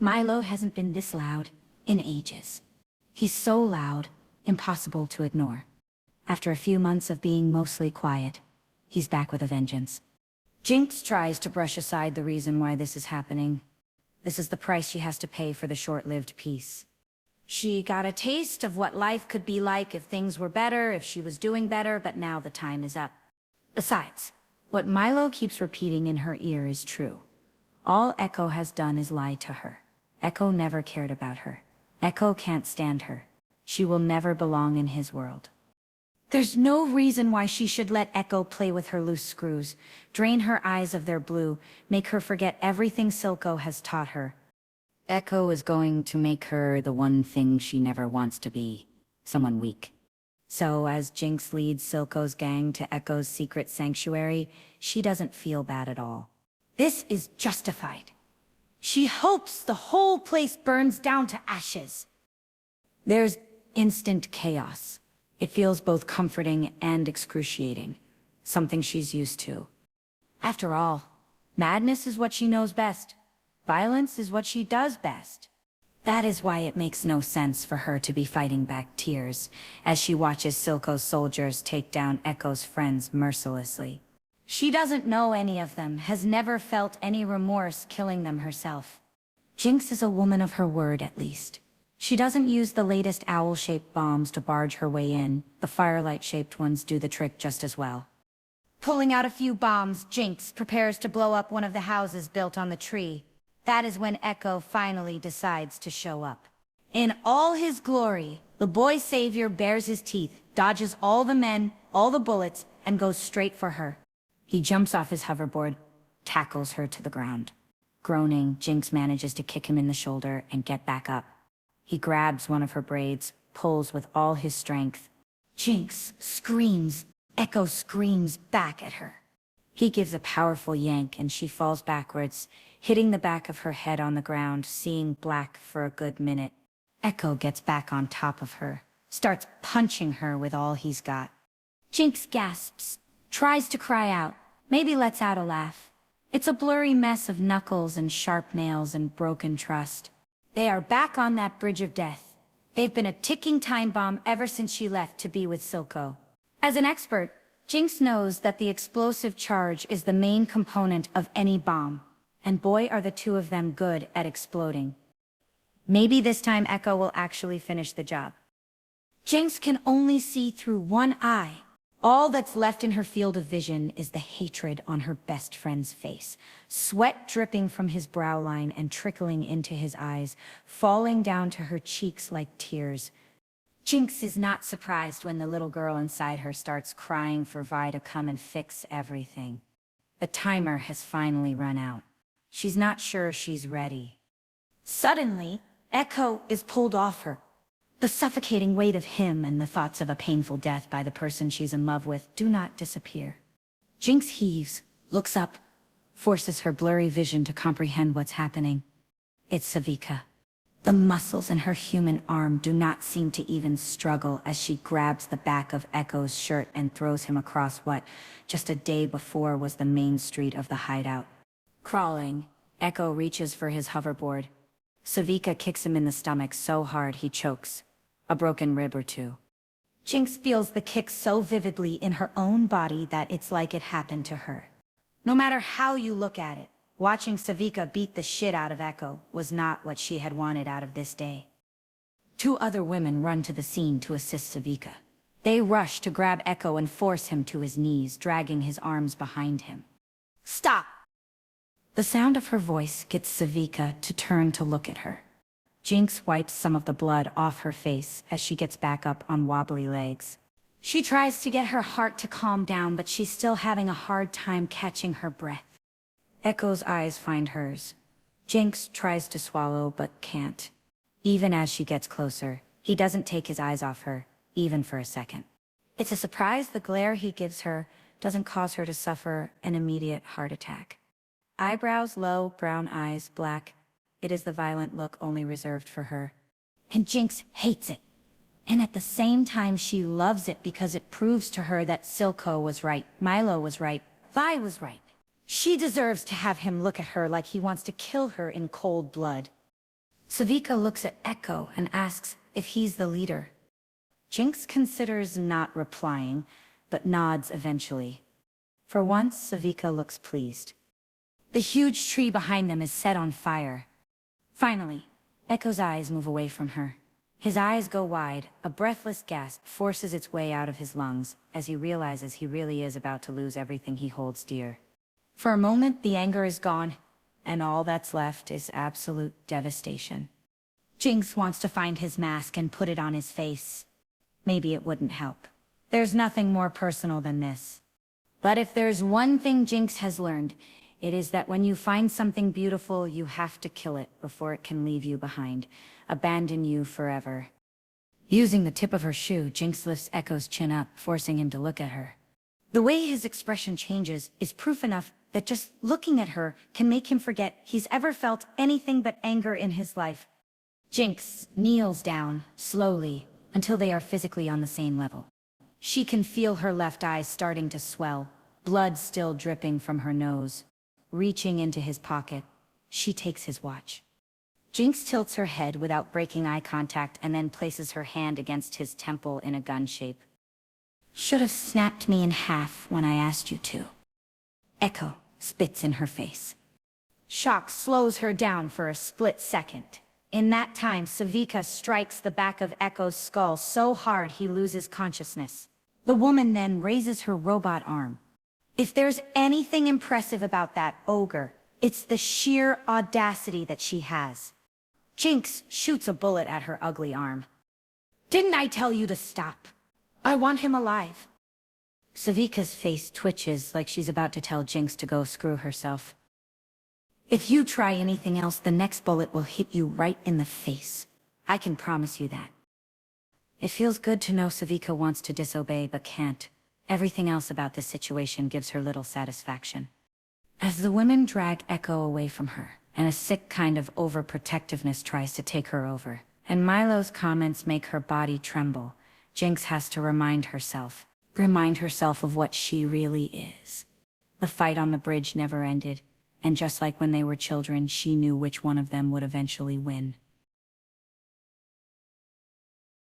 Milo hasn't been this loud in ages. He's so loud, impossible to ignore. After a few months of being mostly quiet, he's back with a vengeance. Jinx tries to brush aside the reason why this is happening. This is the price she has to pay for the short-lived peace. She got a taste of what life could be like if things were better, if she was doing better, but now the time is up. Besides, what Milo keeps repeating in her ear is true. All Ekko has done is lie to her. Ekko never cared about her. Ekko can't stand her. She will never belong in his world. There's no reason why she should let Ekko play with her loose screws, drain her eyes of their blue, make her forget everything Silco has taught her. Ekko is going to make her the one thing she never wants to be, someone weak. So as Jinx leads Silco's gang to Ekko's secret sanctuary, she doesn't feel bad at all. This is justified. She hopes the whole place burns down to ashes. There's instant chaos. It feels both comforting and excruciating, something she's used to. After all, madness is what she knows best. Violence is what she does best. That is why it makes no sense for her to be fighting back tears as she watches Silco's soldiers take down Ekko's friends mercilessly. She doesn't know any of them, has never felt any remorse killing them herself. Jinx is a woman of her word, at least. She doesn't use the latest owl-shaped bombs to barge her way in. The firelight-shaped ones do the trick just as well. Pulling out a few bombs, Jinx prepares to blow up one of the houses built on the tree. That is when Ekko finally decides to show up. In all his glory, the boy savior bares his teeth, dodges all the men, all the bullets, and goes straight for her. He jumps off his hoverboard, tackles her to the ground. Groaning, Jinx manages to kick him in the shoulder and get back up. He grabs one of her braids, pulls with all his strength. Jinx screams. Ekko screams back at her. He gives a powerful yank and she falls backwards, hitting the back of her head on the ground, seeing black for a good minute. Ekko gets back on top of her, starts punching her with all he's got. Jinx gasps, tries to cry out, maybe lets out a laugh. It's a blurry mess of knuckles and sharp nails and broken trust. They are back on that bridge of death. They've been a ticking time bomb ever since she left to be with Silco. As an expert, Jinx knows that the explosive charge is the main component of any bomb, and boy are the two of them good at exploding. Maybe this time Ekko will actually finish the job. Jinx can only see through one eye. All that's left in her field of vision is the hatred on her best friend's face, sweat dripping from his brow line and trickling into his eyes, falling down to her cheeks like tears. Jinx is not surprised when the little girl inside her starts crying for Vi to come and fix everything. The timer has finally run out. She's not sure she's ready. Suddenly, Ekko is pulled off her. The suffocating weight of him and the thoughts of a painful death by the person she's in love with do not disappear. Jinx heaves, looks up, forces her blurry vision to comprehend what's happening. It's Sevika. The muscles in her human arm do not seem to even struggle as she grabs the back of Ekko's shirt and throws him across what, just a day before, was the main street of the hideout. Crawling, Ekko reaches for his hoverboard. Sevika kicks him in the stomach so hard he chokes, a broken rib or two. Jinx feels the kick so vividly in her own body that it's like it happened to her. No matter how you look at it, watching Sevika beat the shit out of Ekko was not what she had wanted out of this day. Two other women run to the scene to assist Sevika. They rush to grab Ekko and force him to his knees, dragging his arms behind him. Stop! The sound of her voice gets Sevika to turn to look at her. Jinx wipes some of the blood off her face as she gets back up on wobbly legs. She tries to get her heart to calm down, but she's still having a hard time catching her breath. Ekko's eyes find hers. Jinx tries to swallow but can't. Even as she gets closer, he doesn't take his eyes off her, even for a second. It's a surprise the glare he gives her doesn't cause her to suffer an immediate heart attack. Eyebrows low, brown eyes black. It is the violent look only reserved for her. And Jinx hates it. And at the same time she loves it because it proves to her that Silco was right, Milo was right, Vi was right. She deserves to have him look at her like he wants to kill her in cold blood. Sevika looks at Ekko and asks if he's the leader. Jinx considers not replying, but nods eventually. For once, Sevika looks pleased. The huge tree behind them is set on fire. Finally, Ekko's eyes move away from her. His eyes go wide, a breathless gasp forces its way out of his lungs as he realizes he really is about to lose everything he holds dear. For a moment, the anger is gone, and all that's left is absolute devastation. Jinx wants to find his mask and put it on his face. Maybe it wouldn't help. There's nothing more personal than this. But if there's one thing Jinx has learned, it is that when you find something beautiful, you have to kill it before it can leave you behind, abandon you forever. Using the tip of her shoe, Jinx lifts Ekko's chin up, forcing him to look at her. The way his expression changes is proof enough that just looking at her can make him forget he's ever felt anything but anger in his life. Jinx kneels down, slowly, until they are physically on the same level. She can feel her left eye starting to swell, blood still dripping from her nose. Reaching into his pocket, she takes his watch. Jinx tilts her head without breaking eye contact and then places her hand against his temple in a gun shape. Should have snapped me in half when I asked you to. Ekko spits in her face. Shock slows her down for a split second. In that time, Sevika strikes the back of Ekko's skull so hard he loses consciousness. The woman then raises her robot arm. If there's anything impressive about that ogre, it's the sheer audacity that she has. Jinx shoots a bullet at her ugly arm. Didn't I tell you to stop? I want him alive. Sevika's face twitches like she's about to tell Jinx to go screw herself. If you try anything else, the next bullet will hit you right in the face. I can promise you that. It feels good to know Sevika wants to disobey but can't. Everything else about this situation gives her little satisfaction. As the women drag Ekko away from her, and a sick kind of overprotectiveness tries to take her over, and Milo's comments make her body tremble, Jinx has to remind herself of what she really is. The fight on the bridge never ended, and just like when they were children, she knew which one of them would eventually win.